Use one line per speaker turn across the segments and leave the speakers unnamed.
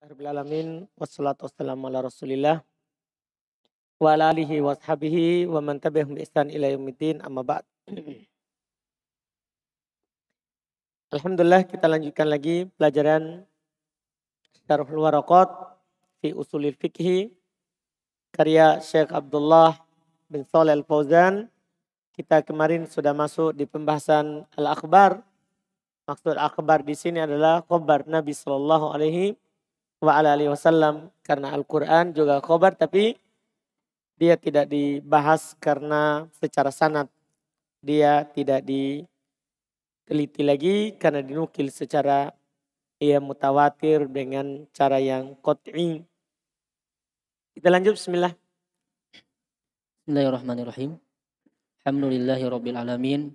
Rabbil alamin wassalatu wassalamu ala Rasulillah wa ala alihi wa ashabihi wa man tabi'ahum bi ihsan ila yaumiddin amma ba'd. Alhamdulillah kita lanjutkan lagi pelajaran Syarhul Waraqat fi Usulil Fiqhi karya Syekh Abdullah bin Shalih Al-Fauzan. Kita kemarin sudah masuk di pembahasan al-akhbar. Maksud akhbar di sini adalah khabar Nabi sallallahu alaihi wa ala alihi wasallam, karena Al-Quran juga khobar tapi dia tidak dibahas karena secara sanad, dia tidak diteliti lagi karena dinukil secara mutawatir dengan cara yang qat'i. Kita lanjut, bismillah.
Bismillahirrahmanirrahim. Alhamdulillahi rabbil alamin.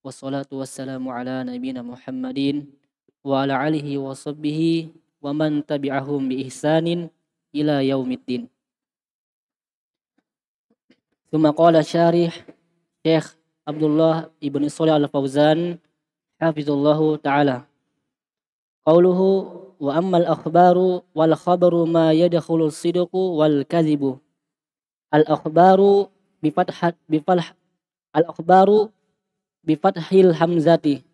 Wassalatu wassalamu ala nabiyina Muhammadin wa ala alihi wa sahbihi wa man tabi'ahum bi ihsanin ila yaumiddin. Tsumma qala syarih Syekh Abdullah ibn Shalih Al-Fauzan hafizallahu ta'ala. Qauluhu wa ammal akhbaru wal khabaru ma yadkhulu as-sidqu wal kadhibu. Al-akhbaru bi fathil hamzati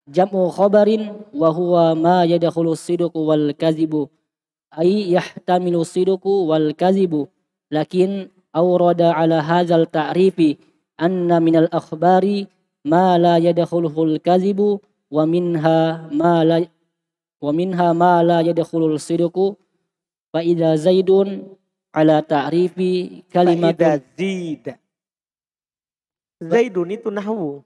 jam'u khabarin wa huwa ma yadkhulu as-sidqu wal kadhibu ay yahtamilu as-sidqu wal kadhibu, lakin awrada ala hadzal ta'rifi anna minal akhbari ma la yadkhuluhu al-kadhibu wa minha ma la yadkhulu as-sidqu. Fa idza zaidun ala ta'rifi kalimatun
Zaidun itu nahwu.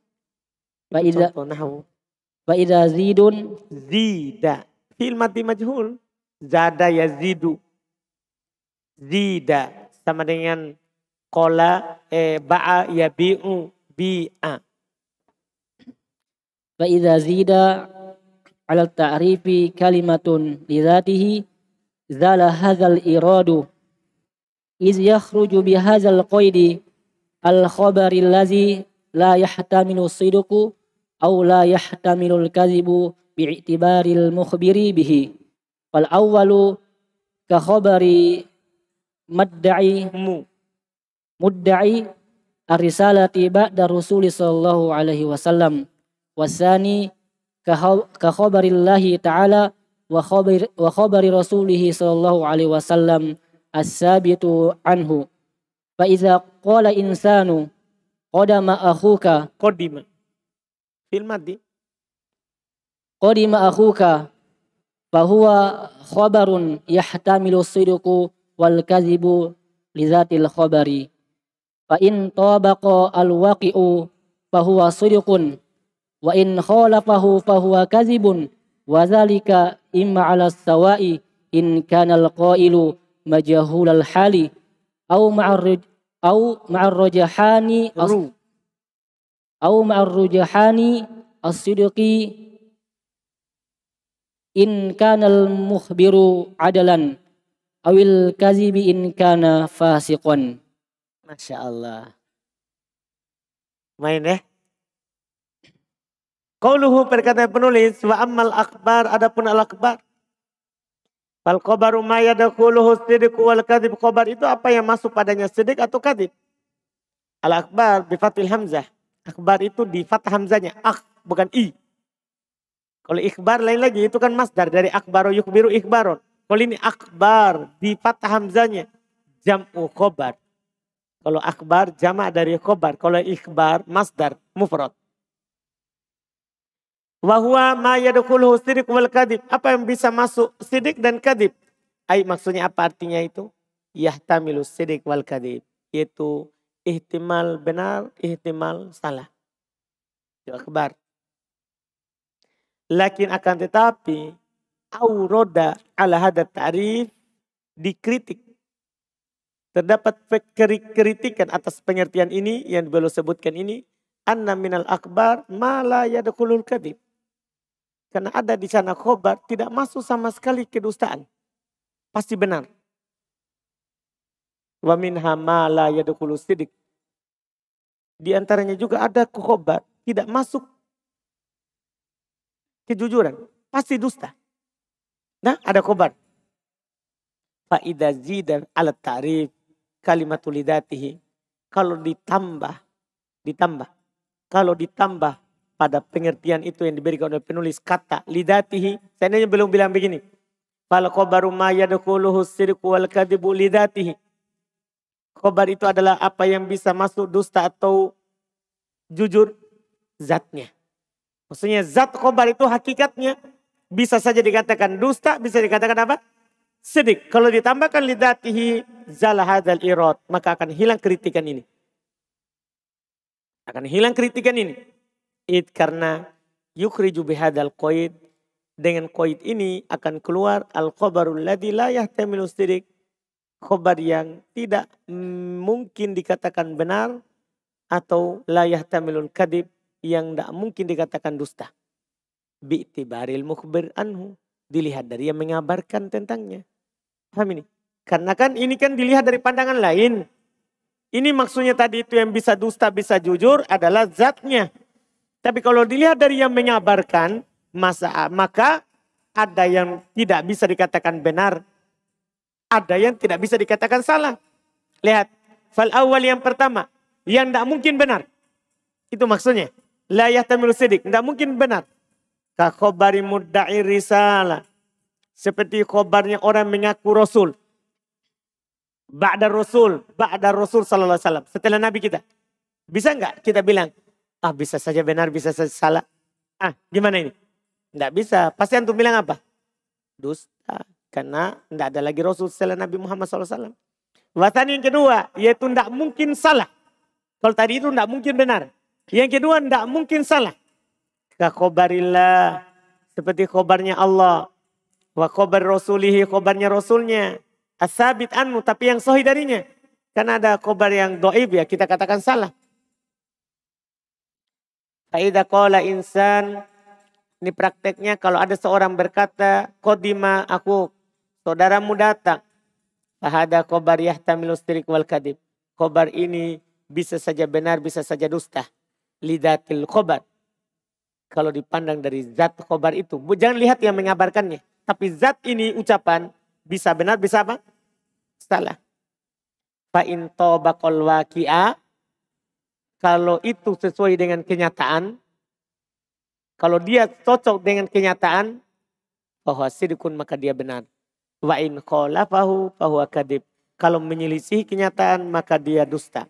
Fa idza zidun
Zida fi'il mati majhul, zada yazidu, zida sama dengan qala ba'a yabi'u bi'a.
fa idza zida ala ta'rifi kalimatun li dzatihi zala hadzal iradu iz yakhruju bi hadzal qaidi al khabari allazi la yahtamilu sidqu aw la yahtamilu al kadhibu bi'tibaril mukhbiri bihi. Fal awwalu ka khabari mudda'i ar-risalati ba'da Rasul sallallahu alaihi wasallam, wasani ka khabarillahi ta'ala wa khabari Rasulih sallallahu alaihi wasallam as-sabitu anhu. Fa iza qala insanu qadima akhuka fa huwa khabarun yahtamilu sidqu wal kadhibu li dzatil khabari. Fa in tabaqa al waqi'u fa huwa sidqun wa in khalafahu fa huwa kadhibun, wa dzalika imma ala sawa'i in kana al qailu majhul al hali aw ma'ar rujahani as-sidqi in kana al mukhbiru adalan awil kadhibi in kana fasiqan.
Masya Allah. Main ya. Qauluhu, perkataan penulis, wa ammal akhbar, adapun al-akhbar. Fal khabaru ma yadkhuluhu sidq wal kadhib. Khabar itu apa yang masuk padanya, sidq atau kadhib. Al-akhbar bi fathil hamzah. Akhbar itu di fathah hamzahnya, bukan i. Kalau ikhbar lain lagi, itu kan masdar dari akhbaru yukhbiru ikhbaron. Kalau ini akhbar di fathah hamzahnya, jam'u khabar. Kalau akhbar jama' dari khabar, kalau ikhbar masdar mufrad. Wa huwa ma yadkhuluhu sidq wal kadhib. Apa yang bisa masuk sidq dan kadhib? Maksudnya apa artinya itu? Yahtamilu sidq wal kadhib. Yaitu ihtimal benar, ihtimal salah. Itu akhbar. Lakin akan tetapi auroda ala hadat ta'rif, dikritik. Terdapat kritikan atas pengertian ini yang beliau sebutkan ini. Anna minal akhbar ma la yadkhulul kadhib. Karena ada di sana khobar tidak masuk sama sekali kedustaan. Pasti benar. Wa minha ma la yadkhulu sidq. Di antaranya juga ada khobar tidak masuk kejujuran. Pasti dusta. Nah, ada khobar. Fa idza zida 'ala ta'rif kalimatul lidatihi. Kalau ditambah pada pengertian itu yang diberikan oleh penulis kata lidatihi. Seandainya belum bilang begini. Fal khabaru ma yadkhuluhu sirku wal kadhibu lidatihi. Khobar itu adalah apa yang bisa masuk dusta atau jujur zatnya. Maksudnya zat khobar itu hakikatnya bisa saja dikatakan dusta, bisa dikatakan apa? Sidik. Kalau ditambahkan lidatihi zala hadzal irad, maka akan hilang kritikan ini. Akan hilang kritikan ini. Karena yukhriju bihadzal qaid, dengan qaid ini akan keluar al khabarul ladzi la yahtamilu sidik. Khobar yang tidak mungkin dikatakan benar atau la yahtamilul kadhib, yang tidak mungkin dikatakan dusta. Bi'tibaril mukhbir anhu, dilihat dari yang mengabarkan tentangnya. Paham ini? Karena kan ini kan dilihat dari pandangan lain. Ini maksudnya tadi itu yang bisa dusta bisa jujur adalah zatnya. Tapi kalau dilihat dari yang mengabarkan, maka ada yang tidak bisa dikatakan benar. Ada yang tidak bisa dikatakan salah. Lihat. Fal awal yang pertama. Yang tidak mungkin benar. Itu maksudnya. La yahtamilu sidik. Tidak mungkin benar. Ka khobari mudda'i risalah. Seperti khobarnya orang mengaku Rasul. Ba'da Rasul sallallahu alaihi wasallam. Setelah Nabi kita. Bisa enggak kita bilang. Bisa saja benar, bisa saja salah. Gimana ini? Tidak bisa. Pasti antum bilang apa? Dusta. Karena tidak ada lagi Rasul setelah Nabi Muhammad SAW. Watan yang kedua, yaitu tidak mungkin salah. Kalau tadi itu tidak mungkin benar. Yang kedua, tidak mungkin salah. Ka khobarillah, seperti khobarnya Allah. Wa khobar rasulihi, khobarnya Rasulnya. Asabit anhu, tapi yang sahih darinya. Karena ada khobar yang do'ib ya, kita katakan salah. Fa'idha qala insan, ini prakteknya kalau ada seorang berkata, qadima aku, saudaramu datang. Fahada khobar yahtamilu sirik wal kadhib. Khobar ini bisa saja benar, bisa saja dusta. Lidatil khobar. Kalau dipandang dari zat khobar itu. Jangan lihat yang mengabarkannya. Tapi zat ini ucapan bisa benar, bisa apa? Salah. Fa'in tobaqal waqi'a. Kalau itu sesuai dengan kenyataan. Kalau dia cocok dengan kenyataan. Bahwa sidikun maka dia benar. Wa in khalafahu fahuwa kadhib. Kalau menyelisih kenyataan maka dia dusta.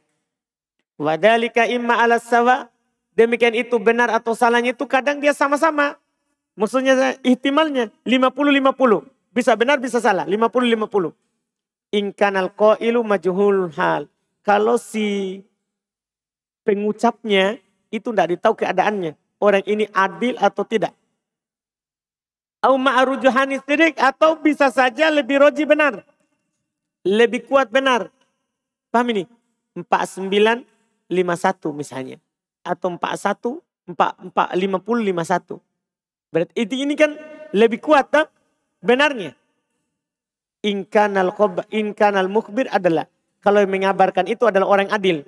Wa dzalika imma 'ala sawa. Demikian itu benar atau salahnya itu kadang dia sama-sama. Maksudnya ihtimalnya 50-50. Bisa benar bisa salah 50-50. In kanal qailu majhul hal. Kalau si pengucapnya itu tidak ditahu keadaannya. Orang ini adil atau tidak. Au ma'rujuhani sidik, atau bisa saja lebih roji benar. Lebih kuat benar. Paham ini? 49-51 misalnya. Atau 50-51. Berarti ini kan lebih kuat tak? Benarnya. In kanal mukhbir adalah. Kalau yang mengabarkan itu adalah orang adil.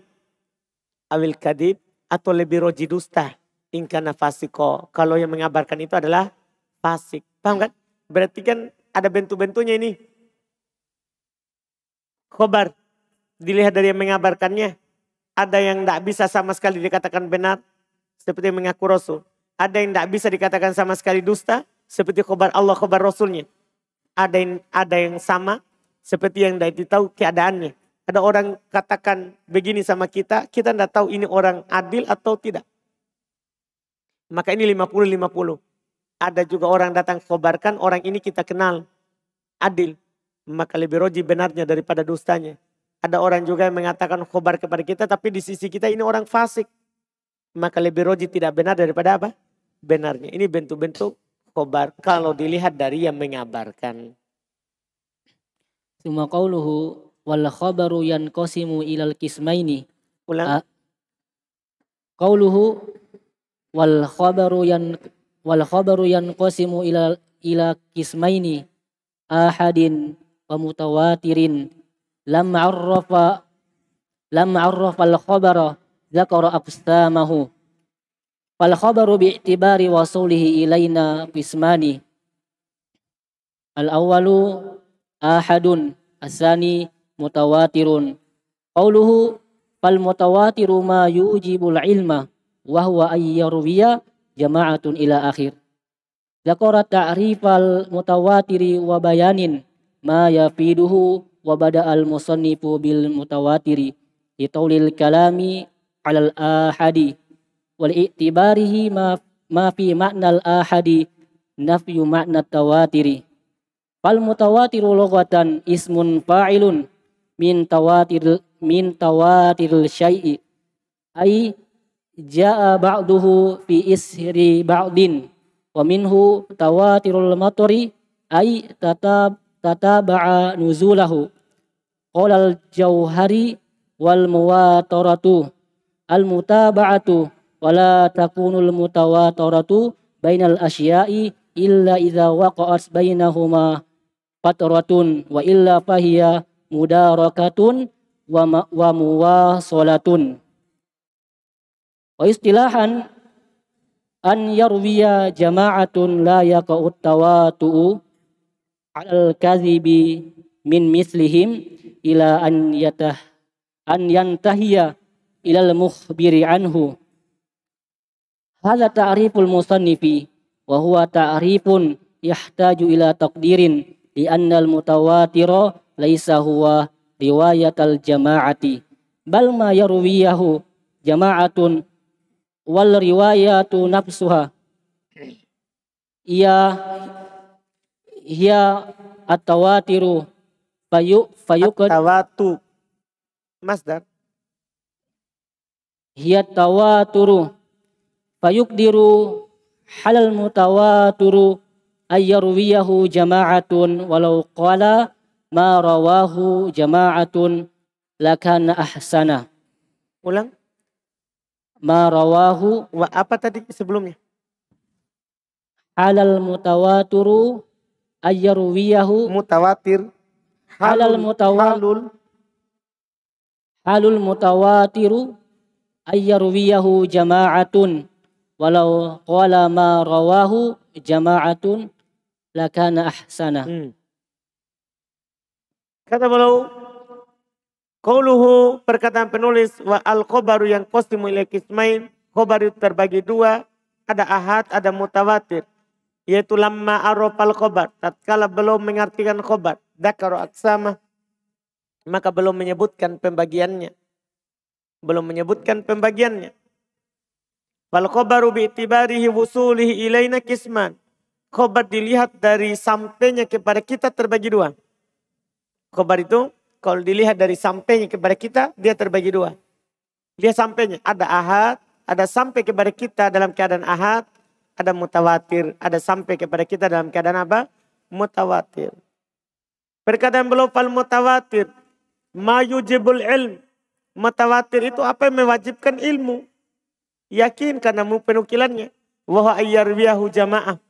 Awil kadib atau lebih roji dusta. In kana fasiko. Kalau yang mengabarkan itu adalah fasik. Paham kan? Berarti kan ada bentuk-bentuknya ini. Khobar. Dilihat dari yang mengabarkannya. Ada yang tidak bisa sama sekali dikatakan benar. Seperti yang mengaku Rasul. Ada yang tidak bisa dikatakan sama sekali dusta. Seperti khobar Allah, khobar Rasulnya. Ada yang sama. Seperti yang tidak tahu keadaannya. Ada orang katakan begini sama kita. Kita tidak tahu ini orang adil atau tidak. Maka ini 50-50. Ada juga orang datang khobarkan, orang ini kita kenal. Adil. Maka lebih roji benarnya daripada dustanya. Ada orang juga yang mengatakan khobar kepada kita, tapi di sisi kita ini orang fasik. Maka lebih roji tidak benar daripada apa? Benarnya. Ini bentuk-bentuk khobar. Kalau dilihat dari yang mengabarkan.
Summa qauluhu wal khabaru yanqasimu ilal qismaini.
Ulang.
Qauluhu wal khabaru yanqasimu ila qismaini ahadin wa mutawatirin lam arrafa al khabara dzakara aqsamahu fal khabaru bi'tibari wasulihi ilaina qismani al awwalu ahadun Asani mutawatirun. Qauluhu fal mutawatiru ma yujibul ilma wa huwa ayyarwiya jama'atun ila akhir. Dzakara ta'rifal mutawatiri wa bayanin ma yafiduhu wa bada'al musannifu bil mutawatiri li taulil kalami 'alal ahadi wal i'tibarihi ma fi ma'nal ahadi nafyu ma'na tawatiri. Fal mutawatiru lughatan ismun fa'ilun min tawatiril syai'i ay ja'a ba'duhu fi isri ba'din wa minhu tawatirul matari ay tataba'a nuzulahu. Qala al-Jauhari wal muwataratu al mutaba'atu wala takunul mutawataratu bainal asya'i illa idza waqa'at bainahuma fatratun wa illa fahiya mudarakatun wa muwasalatun. Wa istilahan an yarwiya jama'atun la yaqa'ut tawatu'u al kadhibi min mislihim ila an yantahiya ilal mukhbiri anhu. Hadza ta'riful musannifi wa huwa ta'rifun yahtaju ila taqdirin li anna al mutawatira laisa huwa riwayatal jama'ati bal ma yarwiyahu jama'atun wal riwayatu nafsuha hiya at-tawatiru fayuqad
Tawatu. Masdar.
hiya tawaturu fayuqdiru halal mutawaturu ayyarwiyahu jama'atun walau qala ma rawahu jama'atun lakana ahsana.
Ulang.
Ma rawahu
Apa tadi sebelumnya?
halal mutawaturu ayyarwiyahu
Mutawatir.
halal mutawatiru ayyarwiyahu jama'atun walau qala ma rawahu jama'atun lakana ahsana.
Kata beliau, qauluhu perkataan penulis wa al-khobaru yang qasimu ila qismain, khobar itu terbagi dua, ada ahad, ada mutawatir. Yaitu lamma arafal khobar, tatkala belum mengartikan khobar, dzakara aqsama, maka belum menyebutkan pembagiannya. Fal khobaru bi'tibarihi wusulihi ilaina qisman. Khobar dilihat dari sampainya kepada kita terbagi dua. Khobar itu kalau dilihat dari sampainya kepada kita, dia terbagi dua. Dia sampainya, ada ahad, ada sampai kepada kita dalam keadaan ahad, ada mutawatir, ada sampai kepada kita dalam keadaan apa? Mutawatir. Perkataan beliau fal mutawatir, ma yujibul ilm. Mutawatir itu apa yang mewajibkan ilmu. Yakin karena penukilannya. Wa huwa ayyarwiyahu jama'ah.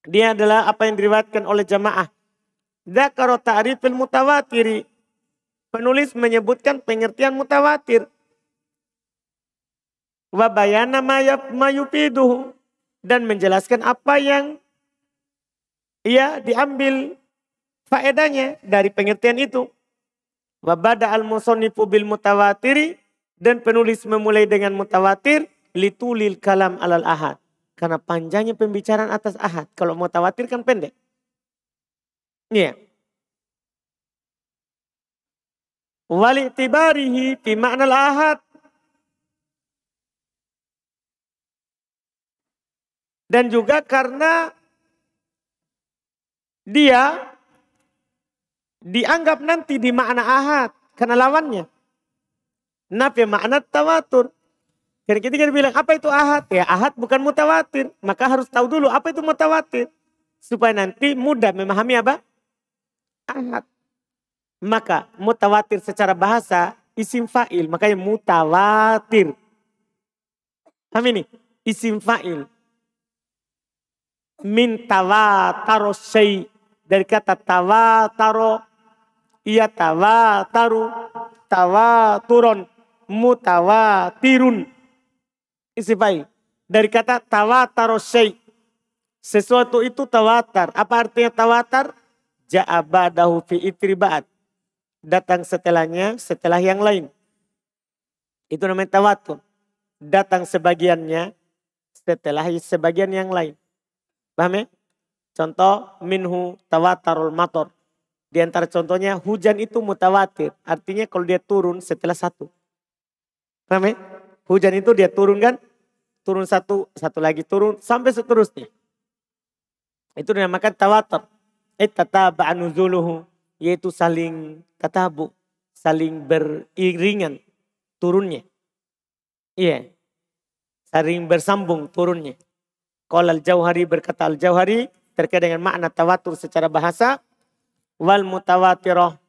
Dia adalah apa yang diriwayatkan oleh jamaah. Dzakara ta'rifil mutawatiri. Penulis menyebutkan pengertian mutawatir. Wa bayana ma yufiduhu. Dan menjelaskan apa yang diambil faedahnya dari pengertian itu. Wa bada'al musannifu bil mutawatiri. Dan penulis memulai dengan mutawatir. Litulil kalam alal ahad. Karena panjangnya pembicaraan atas ahad. Kalau mutawatir kan pendek. Iya. Wali'tibarihi fi ma'nal ahad. Dan juga karena dia dianggap nanti di makna ahad. Karena lawannya. Nafi makna tawatur. Dan ketika dia bilang apa itu ahad? Ya ahad bukan mutawatir. Maka harus tahu dulu apa itu mutawatir. Supaya nanti mudah memahami apa? Ahad. Maka mutawatir secara bahasa isim fa'il. Makanya mutawatir. Paham ini? Isim fa'il. Min tawataro syai. Dari kata tawataro. Ia tawataru. Tawaturon. Mutawatirun. Isim fa'il. Dari kata tawataro syai. Sesuatu itu tawatar. Apa artinya tawatar? ja'a ba'dahu fi itri ba'd. Datang setelahnya setelah yang lain. Itu namanya tawatur. Datang sebagiannya setelah sebagian yang lain. Paham ya? Contoh minhu tawatarul mator. Di antara contohnya hujan itu mutawatir. Artinya kalau dia turun setelah satu. Paham ya? Hujan itu dia turun kan? Turun satu, satu lagi turun sampai seterusnya. Itu dinamakan tawatur. Tataba'an nuzuluhu, yaitu saling tatabu, saling beriringan turunnya. Iya. Saling bersambung turunnya. Qala al-Jauhari, berkata al-Jauhari terkait dengan makna tawatur secara bahasa, wal mutawatirah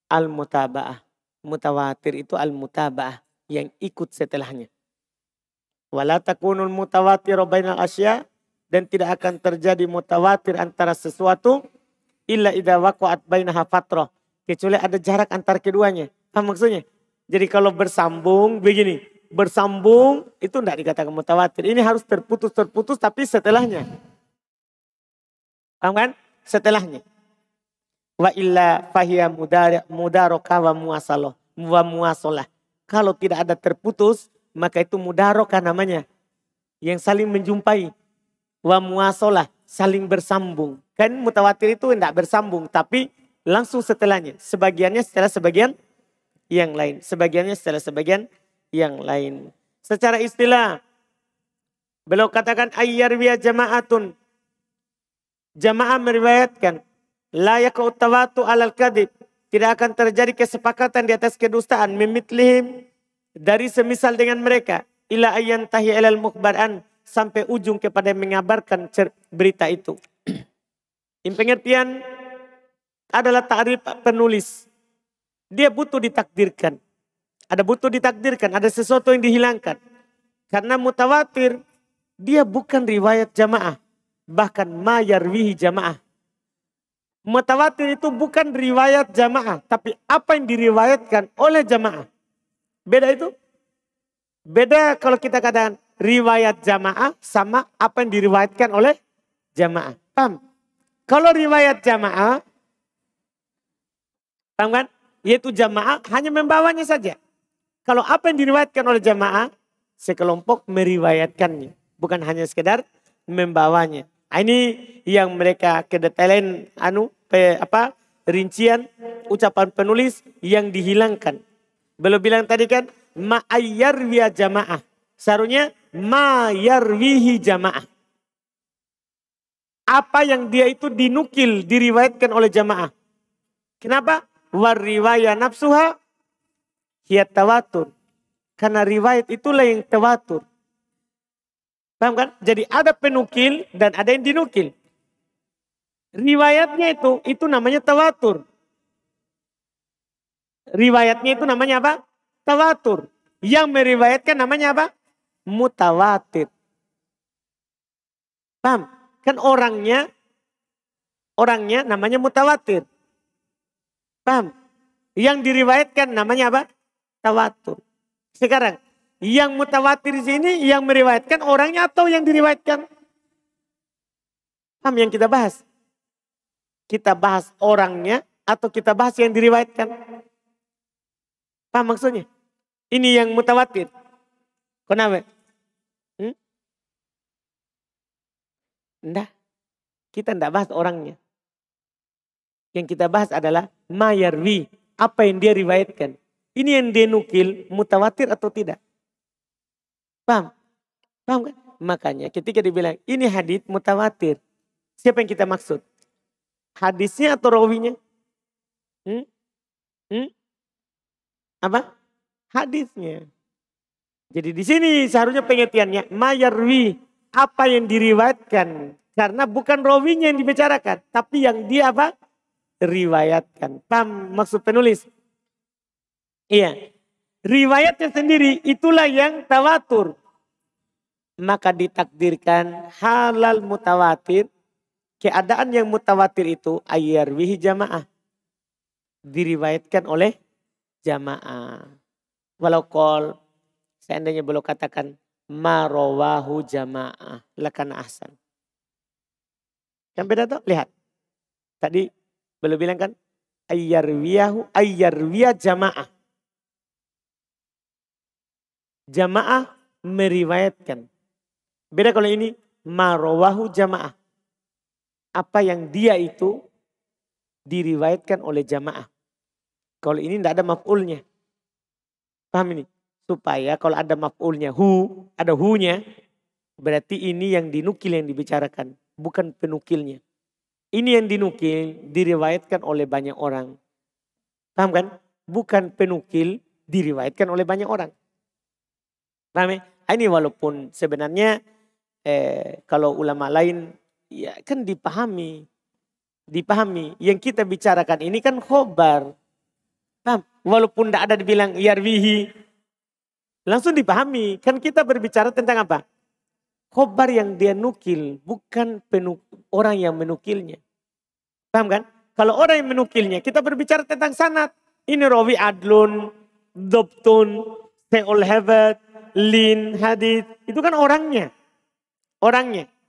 al-mutaba'ah. Mutawatir itu al-mutaba'ah, yang ikut setelahnya. Wala takunul mutawatir bainal asya, dan tidak akan terjadi mutawatir antara sesuatu illa idza waqa'at bainaha fatrah, kecuali ada jarak antar keduanya. Apa maksudnya? Jadi kalau bersambung begini, bersambung itu tidak dikatakan mutawatir. Ini harus terputus tapi setelahnya. Paham kan? Setelahnya. Wa illa fahiya mudaraka wa muwasalah. Kalau tidak ada terputus, maka itu mudaraka namanya. Yang saling menjumpai. Wa muwasalah, saling bersambung. Kan mutawatir itu tidak bersambung, tapi langsung setelahnya. Sebagiannya setelah sebagian yang lain. Sebagiannya setelah sebagian yang lain. Secara istilah, beliau katakan ayyarwiya jama'atun. Jamaah meriwayatkan. La yakau tawatu alal kadib. Tidak akan terjadi kesepakatan di atas kedustaan. Mimitlihim, dari semisal dengan mereka. Ila ayyantahi ilal mukbaran, sampai ujung kepada mengabarkan berita itu. Ini pengertian adalah ta'rif penulis. Dia butuh ditakdirkan. Ada butuh ditakdirkan, ada sesuatu yang dihilangkan. Karena mutawatir, dia bukan riwayat jamaah. Bahkan ma yarwihi jamaah. Mutawatir itu bukan riwayat jamaah, tapi apa yang diriwayatkan oleh jamaah. Beda itu. Beda kalau kita katakan riwayat jamaah sama apa yang diriwayatkan oleh jamaah. Paham? Kalau riwayat jamaah, paham kan? Yaitu jamaah hanya membawanya saja. Kalau apa yang diriwayatkan oleh jamaah, sekelompok meriwayatkannya. Bukan hanya sekedar membawanya. Ini yang mereka kedetailan rincian ucapan penulis yang dihilangkan. Belum bilang tadi kan ma'ayyarwiya jamaah. Seharusnya ma'yarwihi jamaah. Apa yang dia itu dinukil, diriwayatkan oleh jamaah. Kenapa? Warriwaya nafsuha hiya tawatur. Karena riwayat itulah yang tawatur. Paham kan? Jadi ada penukil dan ada yang dinukil. Riwayatnya itu namanya tawatur. Riwayatnya itu namanya apa? Tawatur. Yang meriwayatkan namanya apa? Mutawatir. Paham? Kan orangnya namanya mutawatir. Paham? Yang diriwayatkan namanya apa? Tawatur. Sekarang, yang mutawatir di sini yang meriwayatkan orangnya atau yang diriwayatkan? Paham yang kita bahas? Kita bahas orangnya atau kita bahas yang diriwayatkan? Paham maksudnya? Ini yang mutawatir. Kenapa? Enggak. Kita enggak bahas orangnya. Yang kita bahas adalah mayarwi. Apa yang dia riwayatkan. Ini yang dia nukil mutawatir atau tidak. Paham? Paham kan? Makanya ketika dibilang ini hadits mutawatir. Siapa yang kita maksud? Hadisnya atau rawinya? Apa? Hadisnya. Jadi di sini seharusnya pengertiannya mayarwi. Apa yang diriwayatkan. Karena bukan rawinya yang dibicarakan. Tapi yang dia apa? Riwayatkan. Paham maksud penulis? Iya. Riwayatnya sendiri itulah yang tawatur. Maka ditakdirkan halal mutawatir. Keadaan yang mutawatir itu ayyarwihi jamaah. Diriwayatkan oleh jamaah. Walau kol seandainya belum katakan ma rawahu jamaah lakana ahsan. Yang beda tuh lihat. Tadi Beliau bilang kan, ayyarwiya jamaah. Jamaah meriwayatkan. Beda kalau ini, marawahu jamaah. Apa yang dia itu diriwayatkan oleh jamaah. Kalau ini tidak ada maf'ulnya. Paham ini? Supaya kalau ada maf'ulnya ada hu-nya, berarti ini yang dinukil yang dibicarakan, bukan penukilnya. Ini yang dinukil diriwayatkan oleh banyak orang. Paham kan? Bukan penukil diriwayatkan oleh banyak orang. Paham ya? Ini walaupun sebenarnya kalau ulama lain ya kan dipahami. Yang kita bicarakan ini kan khobar. Paham? Walaupun tidak ada dibilang yarwihi. Langsung dipahami. Kan kita berbicara tentang apa? Khobar yang dia nukil. Bukan orang yang menukilnya. Paham kan? Kalau orang yang menukilnya. Kita berbicara tentang sanad. Ini rawi adlun, dobtun, se'ul hebat, lin, hadith. Itu kan orangnya.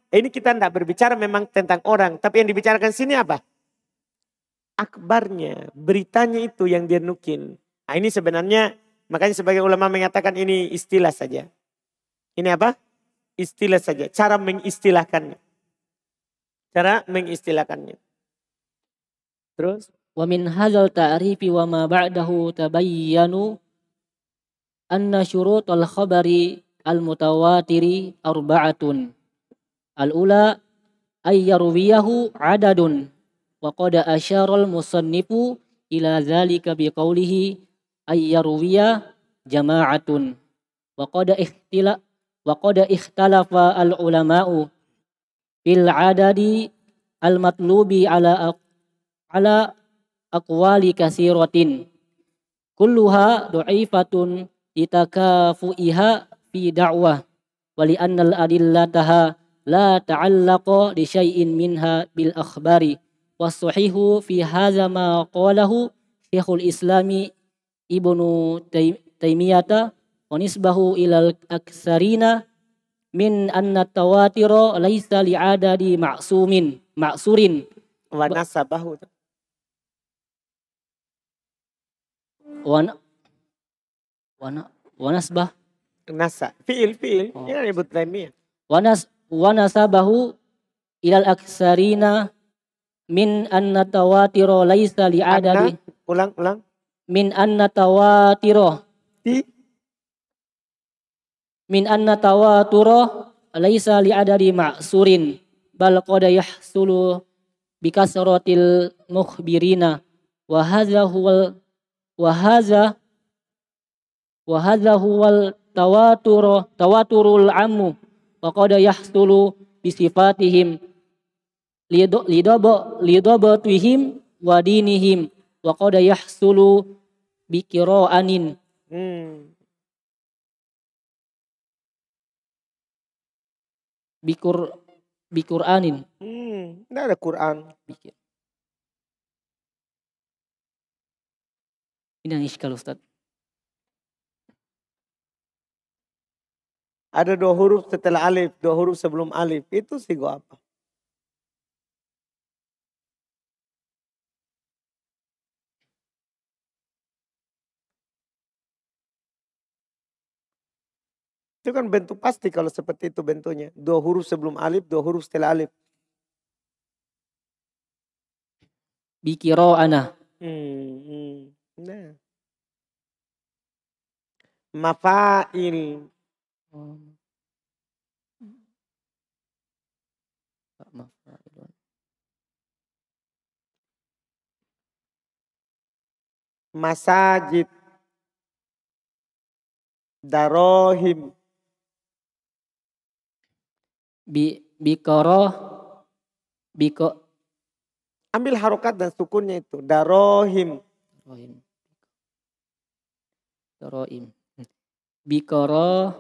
Ini kita tidak berbicara memang tentang orang. Tapi yang dibicarakan sini apa? Akbarnya, beritanya itu yang dia nukil. Nah ini sebenarnya, makanya sebagai ulama mengatakan ini istilah saja. Ini apa? Istilah saja. Cara mengistilahkannya. Terus?
Wa min hadzal ta'rifi wa ma ba'dahu tabayyanu anna syurutul khabari al-mutawatiri arba'atun. Al-ula ay yarwiyahu adadun wa qad asyara al-musannifu ila dzalika biqaulihi ay yarwiya jama'atun wa qad ikhtalafa al-ulama'u fil adadi al-matlubi ala aqwali katsiratin kulluha du'ifatun litakafu'iha fi da'wah wa li anna al-adillataha la ta'allaqa li syai'in minha bil akhbari was-sahihu fi hadza ma qalahu Syekhul Islami Ibnu Taimiyah wa nisbahu ilal aksarina min anna tawatira laisa li'adadi ma'surin
Wa nasabahu.
wa nasbah
Nasa. Fi'il. Ini Ibnu Taimiyah.
wa nasabahu ilal aksarina min anna tawatira laisa li'adadi
Ulang.
min anna tawatira laisa li'adadi ma'surin bal qad yahsulu bikasratil mukhbirina wa hadza huwal tawaturul ammu wa qad yahsulu bisifatihim lidabatihim wa dinihim wa qad yahsulu bikiraanin Biqur'anin.
Tidak ada Quran.
Ini yang iskal Ustaz.
Ada 2 huruf setelah alif, 2 huruf sebelum alif. Itu sigo apa? Itu kan bentuk pasti kalau seperti itu bentuknya. 2 huruf sebelum alif, 2 huruf setelah alif.
Biqira'ana.
Nah. Mafa'il. Masajid. Darohim. Ambil harokat dan sukunnya itu. Darohim.
Bikoro.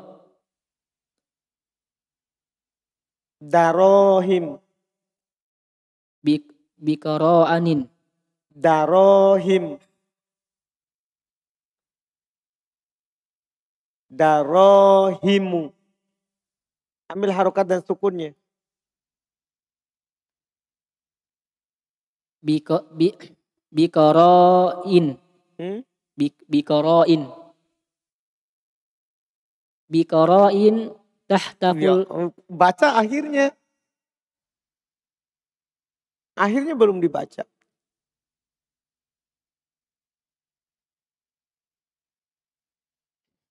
Darohim.
Bikoroanin.
Darohim. Darohimu. Ambil harokat dan sukunnya.
Biko, bi, bikoroin.
Hmm?
Bikoroin. Bikoroin
Ya,
tahtaful.
baca akhirnya. Akhirnya belum dibaca.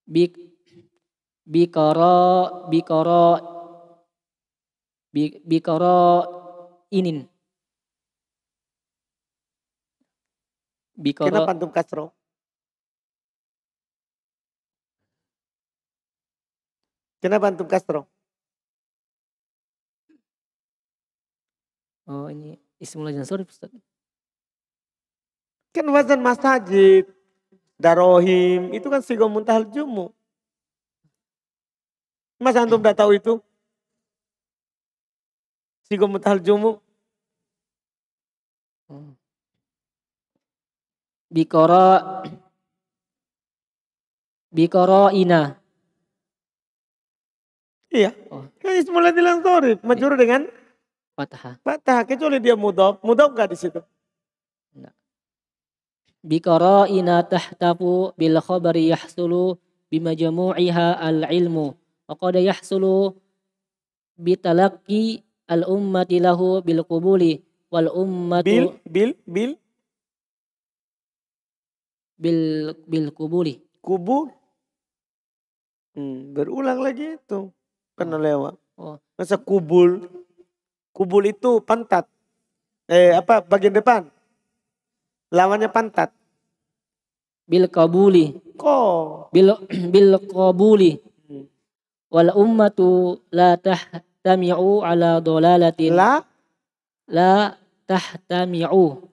Bik, bikoro, bikoro, bikoro inin. Bikoro.
Kenapa antum kasro? Kenapa antum kasro?
Oh ini ismul sorry Ustaz.
Kan wazan masajid, darohim, itu kan sigom muntahal jumu. Masa antum udah tahu itu? Sigom muntahal jumu.
Bikoro, bikoro ina.
Iya.
Oh.
Kan ismul ladil sorif, majrur dengan
Fathah.
fathah, kecuali dia mudhaf. Mudhaf enggak di situ?
Bikoro ina tahtafu bil khabari yahsulu bimajmu'iha al-ilmu. Wa qad yahsulu bitalaqi al-ummati lahu bil qubuli wal ummatu bil qubuli.
Kubur. Berulang lagi itu. Pernah lewat.
Oh.
Masa kubul. Kubul itu pantat. Bagian depan. Lawannya pantat.
Bil qabuli.
Ko.
Bil qabuli. Wal ummatu la tahtami'u ala dolalatin. La tahtami'u.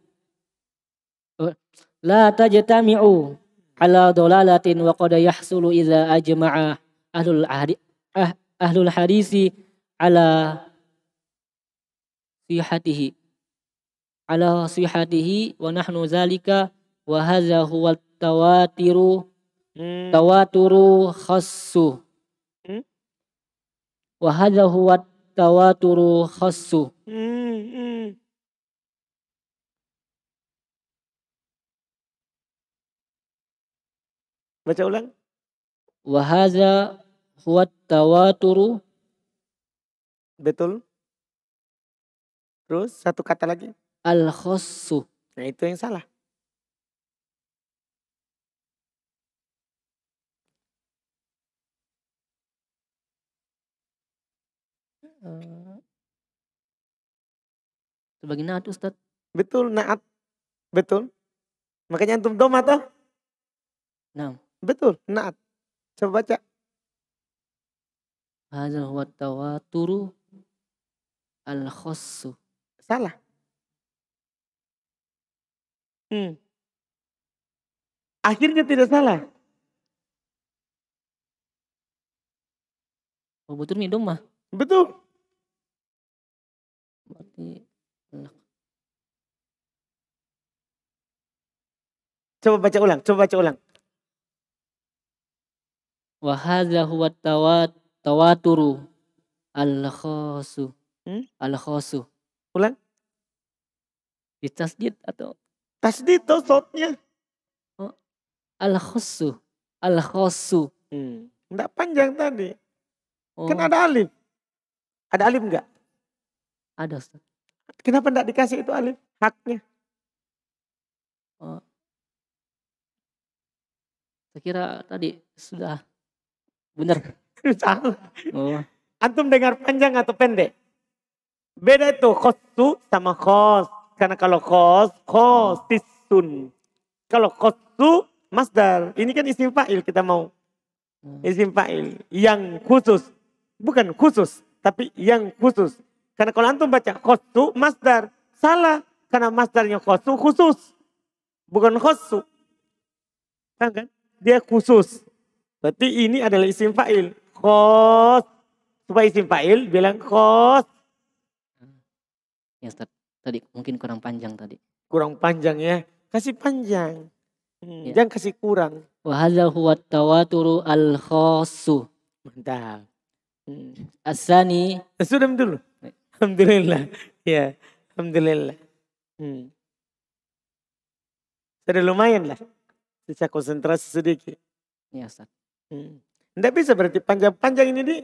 La tajtami'u ala dolalatin wa qad yahsulu idza ajma'a ahlul hadisi ala sihatihi wa nahnu zalika wa hadza huwa tawaturu khassu. Wa hadza huwa tawaturu khassu.
Baca ulang.
Wa hadza huwa tawaturu.
Betul. Terus satu kata lagi.
Al-khassu.
Nah itu yang salah.
Sebagai naat Ustaz.
Betul, naat. Betul. Makanya antum doma toh?
Nah.
Betul, naat. Coba baca.
Hadza huwa tawaturu al-khassu.
Salah. Akhirnya tidak salah.
Oh betul nih dong mah.
Betul.
Berarti
Coba baca ulang.
wa hadza huwa tawaturu al-khassu. Al-khassu.
Ulang.
Ditasdid atau
tasdid tuh sotnya.
Oh, al-khassu. Al-khassu.
Enggak panjang tadi.
Oh.
Kan ada alif. Ada alif enggak?
Ada Ustaz.
Kenapa enggak dikasih itu alif? Haknya.
Oh. Saya kira tadi sudah benar.
Salah.
Oh.
Antum dengar panjang atau pendek? Beda itu khossu sama khos. Karena kalau khosisun. Kalau khossu masdar. Ini kan isim fa'il kita mau. Isim fa'il. Yang khusus. Bukan khusus. Tapi yang khusus. Karena kalau antum baca khossu masdar. Salah. Karena masdarnya khossu khusus. Bukan khossu. Kan? Dia khusus. Berarti ini adalah isim fa'il. Khos. Supaya isim fa'il bilang khos.
Ya Ustaz, tadi mungkin kurang panjang tadi.
Kurang panjang ya. Kasih panjang.
Ya.
Jangan kasih kurang.
Wa hadza huwa tawaturu al-khassu.
Mantap.
Asani.
Sudah dulu. Alhamdulillah. Ya, alhamdulillah. Sudah lumayan lah. Bisa konsentrasi sedikit.
Ya, Ustaz.
Tidak bisa berarti panjang-panjang ini di.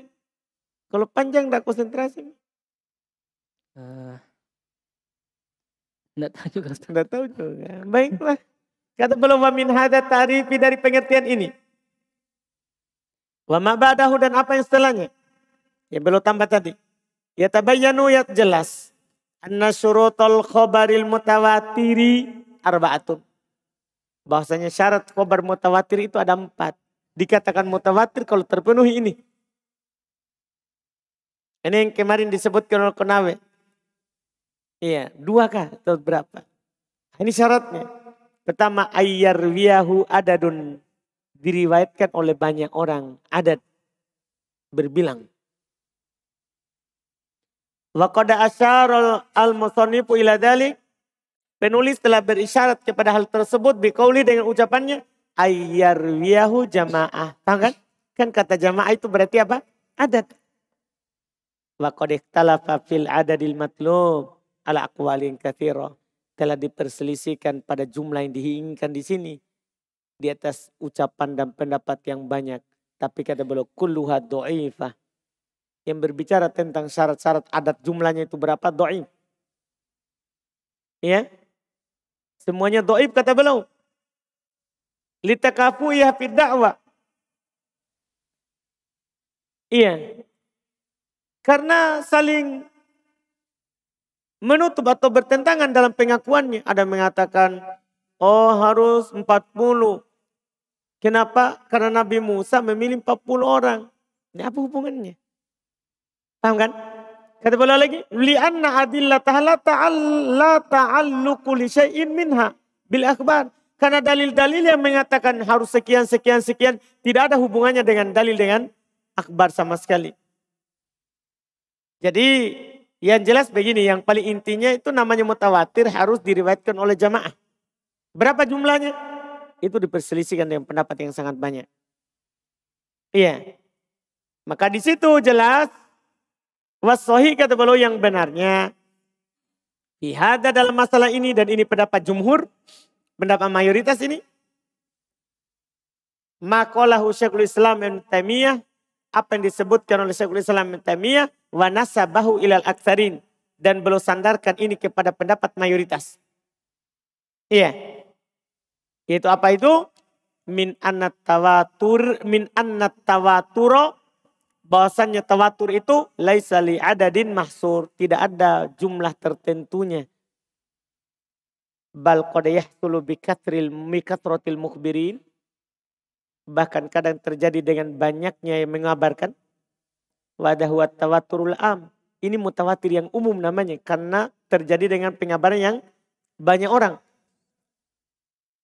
Kalau panjang tidak konsentrasi.
Tidak tahu juga, Ustaz.
Tidak tahu juga. Baiklah. Kata beliau wa min hadza ta'rifi dari pengertian ini. Wa ma ba'dahu dan apa yang setelahnya. Yang beliau tambah tadi. Ya tabayyanu ya jelas. Anna syurutul khobaril mutawatiri arba'atun. Bahwasanya syarat khobar mutawatir itu ada 4. Dikatakan mutawatir kalau terpenuhi ini. Ini yang kemarin disebutkan oleh Konawe. Iya, 2 kah atau berapa? Ini syaratnya. Pertama, ayyarwiyahu adadun. Diriwayatkan oleh banyak orang. Adad. Berbilang. Wa qad asyara al-musannifu ila dzalik. Penulis telah berisyarat kepada hal tersebut biqauli dengan ucapannya ayyarwiyahu jamaah. Paham kan? Kan kata jamaah itu berarti apa? Adad. Wa qad ikhtalafa fil adadil matlub ala aqwalin katsira. Telah diperselisihkan pada jumlah yang diinginkan di sini. Di atas ucapan dan pendapat yang banyak. Tapi kata beliau kulluha dhaifah. Yang berbicara tentang syarat-syarat adat jumlahnya itu berapa dhaif. Ya. Semuanya dhaif kata beliau. Litakafuya fid da'wah. Iya. Karena saling menutup atau bertentangan dalam pengakuannya. Ada yang mengatakan, oh harus 40. Kenapa? Karena Nabi Musa memilih 40 orang. Ini apa hubungannya? Paham kan? Kata beliau lagi, li'anna adillataha la ta'alluqu li syai'in minha bil akhbar. Karena dalil-dalil yang mengatakan harus sekian, sekian, sekian. Tidak ada hubungannya dengan dalil dengan akhbar sama sekali. Jadi yang jelas begini, yang paling intinya itu namanya mutawatir harus diriwayatkan oleh jamaah. Berapa jumlahnya? Itu diperselisihkan dengan pendapat yang sangat banyak. Iya. Maka di situ jelas was-sahih kata beliau yang benarnya. Ihada dalam masalah ini dan ini pendapat jumhur, pendapat mayoritas ini. Maqalahu Syekhul Islam Ibnu Taimiyah, apa yang disebutkan oleh Syekhul Islam Ibnu Taimiyah wa nasabahu ilal aktsarin dan beliau sandarkan ini kepada pendapat mayoritas. Iya. Itu apa itu? Min annat tawaturo bahwasannya tawatur itu laisa li adadin mahsur, tidak ada jumlah tertentunya. Bal qad yahsulu bi kathratil mukhbirin, bahkan kadang terjadi dengan banyaknya yang mengabarkan. Wa huwa tawaturul am, ini mutawatir yang umum namanya karena terjadi dengan pengabaran yang banyak orang.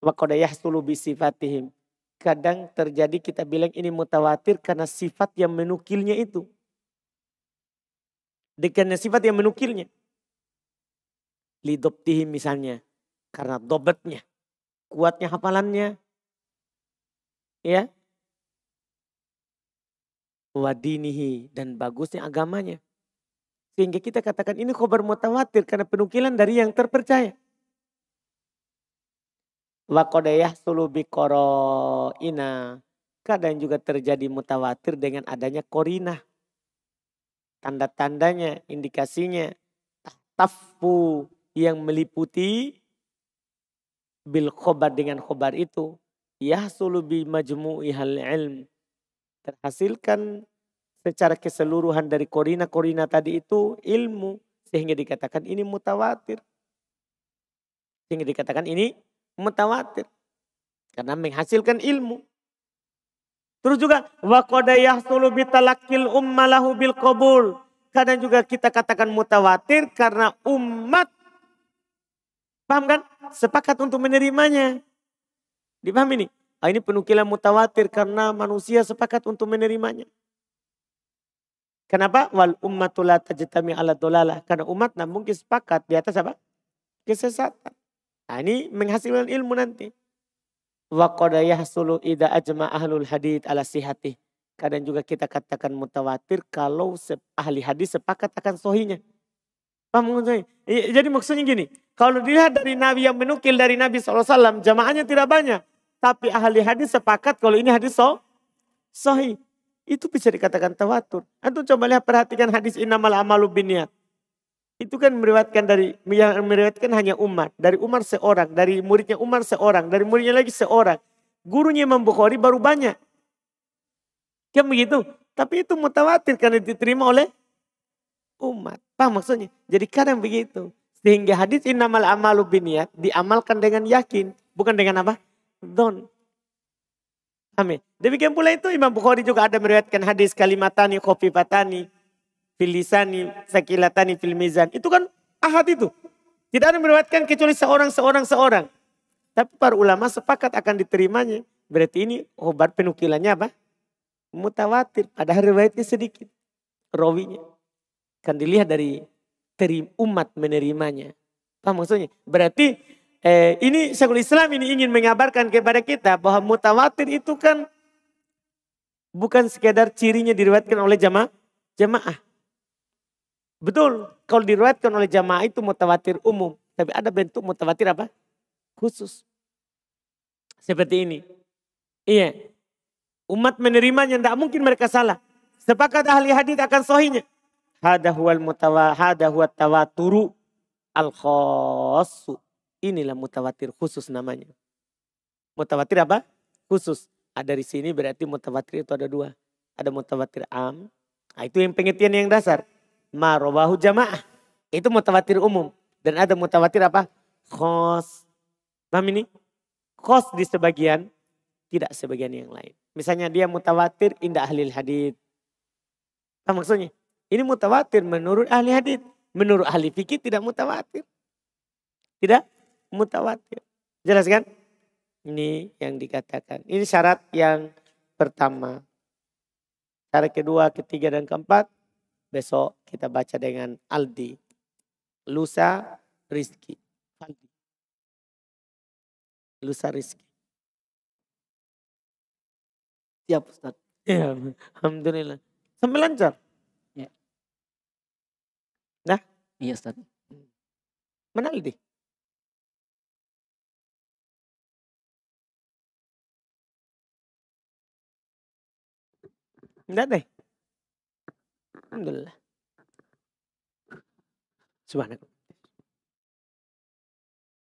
Wa qad yahsulu bi sifatihim, kadang terjadi kita bilang ini mutawatir karena sifat yang menukilnya itu. Dengan sifat yang menukilnya. Lidobtihim misalnya. Karena dobatnya. Kuatnya hafalannya. Ya. Wadinihi. Dan bagusnya agamanya. Sehingga kita katakan ini khobar mutawatir karena penukilan dari yang terpercaya. Wa qad yahsulu bi qara'ina. Kadang juga terjadi mutawatir dengan adanya qarinah. Tanda-tandanya, indikasinya. Tahtafu yang meliputi bil khobar dengan khobar itu. Yahsulu bi majmu'ihal ilm. Terhasilkan secara keseluruhan dari qarinah-qarinah tadi itu ilmu. Sehingga dikatakan ini mutawatir. Sehingga dikatakan ini mutawatir karena menghasilkan ilmu. Terus juga wa qad yahsulu bi talaqqil ummalahu bil qabul. Kadang juga kita katakan mutawatir karena umat paham kan? Sepakat untuk menerimanya. Dipahami ini? Ini penukilan mutawatir karena manusia sepakat untuk menerimanya. Kenapa? Wal ummatu la tajtami ala dolalah. Karena umat tidak mungkin sepakat di atas apa? Kesesatan. Nah, ini menghasilkan ilmu nanti. Wa qad yahsulu idza ajma ahlul hadits ala sihhatih. Kadang juga kita katakan mutawatir kalau ahli hadis sepakat akan sahihnya. Paham maksudnya? Jadi maksudnya gini, kalau dilihat dari Nabi yang menukil dari Nabi SAW, jamaahnya tidak banyak. Tapi ahli hadis sepakat kalau ini hadis sahih. Itu bisa dikatakan tawatur. Antum coba lihat perhatikan hadis innamal amalu binniyat. Itu kan yang meriwayatkan hanya Umar. Dari Umar seorang, dari muridnya Umar seorang, dari muridnya lagi seorang. Gurunya Imam Bukhari baru banyak. Kan begitu? Tapi itu mutawatir karena diterima oleh umat. Paham maksudnya? Jadi kadang begitu. Sehingga hadis innamal amalu binniyat diamalkan dengan yakin. Bukan dengan apa? Don. Amin. Demikian pula itu Imam Bukhari juga ada meriwayatkan hadis kalimatani khofifatani filisani sakilatani fil mizan. Itu kan ahad itu. Tidak ada meriwayatkan kecuali seorang. Tapi para ulama sepakat akan diterimanya. Berarti ini obat penukilannya apa? Mutawatir. Padahal riwayatnya sedikit. Rawinya. Kan dilihat dari umat menerimanya. Paham maksudnya? Berarti ini Syekhul Islam ini ingin mengabarkan kepada kita bahwa mutawatir itu kan bukan sekedar cirinya diriwayatkan oleh jamaah. Betul, kalau diriwayatkan oleh jamaah itu mutawatir umum. Tapi ada bentuk mutawatir apa? Khusus. Seperti ini. Iya. Umat menerimanya, tidak mungkin mereka salah. Sepakat ahli hadis akan sahihnya. Hada huwa tawaturu al-khassu. Inilah mutawatir khusus namanya. Mutawatir apa? Khusus. Dari sini berarti mutawatir itu ada dua. Ada mutawatir am. Nah, itu yang pengertian yang dasar. Ma rawahu jamaah. Itu mutawatir umum. Dan ada mutawatir apa? Khos. Paham ini? Khos di sebagian. Tidak sebagian yang lain. Misalnya dia mutawatir indah ahli hadis. Apa maksudnya? Ini mutawatir menurut ahli hadis. Menurut ahli fikih tidak mutawatir. Tidak mutawatir. Jelas kan? Ini yang dikatakan. Ini syarat yang pertama. Syarat kedua, ketiga, dan keempat. Besok kita baca dengan Aldi. Lusa Rizki. Aldi. Lusa Rizki.
Siap Ustaz.
Ya, alhamdulillah. Sambil lancar.
Ya.
Nah?
Iya Ustaz.
Mana Aldi? Enggak deh. Alhamdulillah. Subhanallah.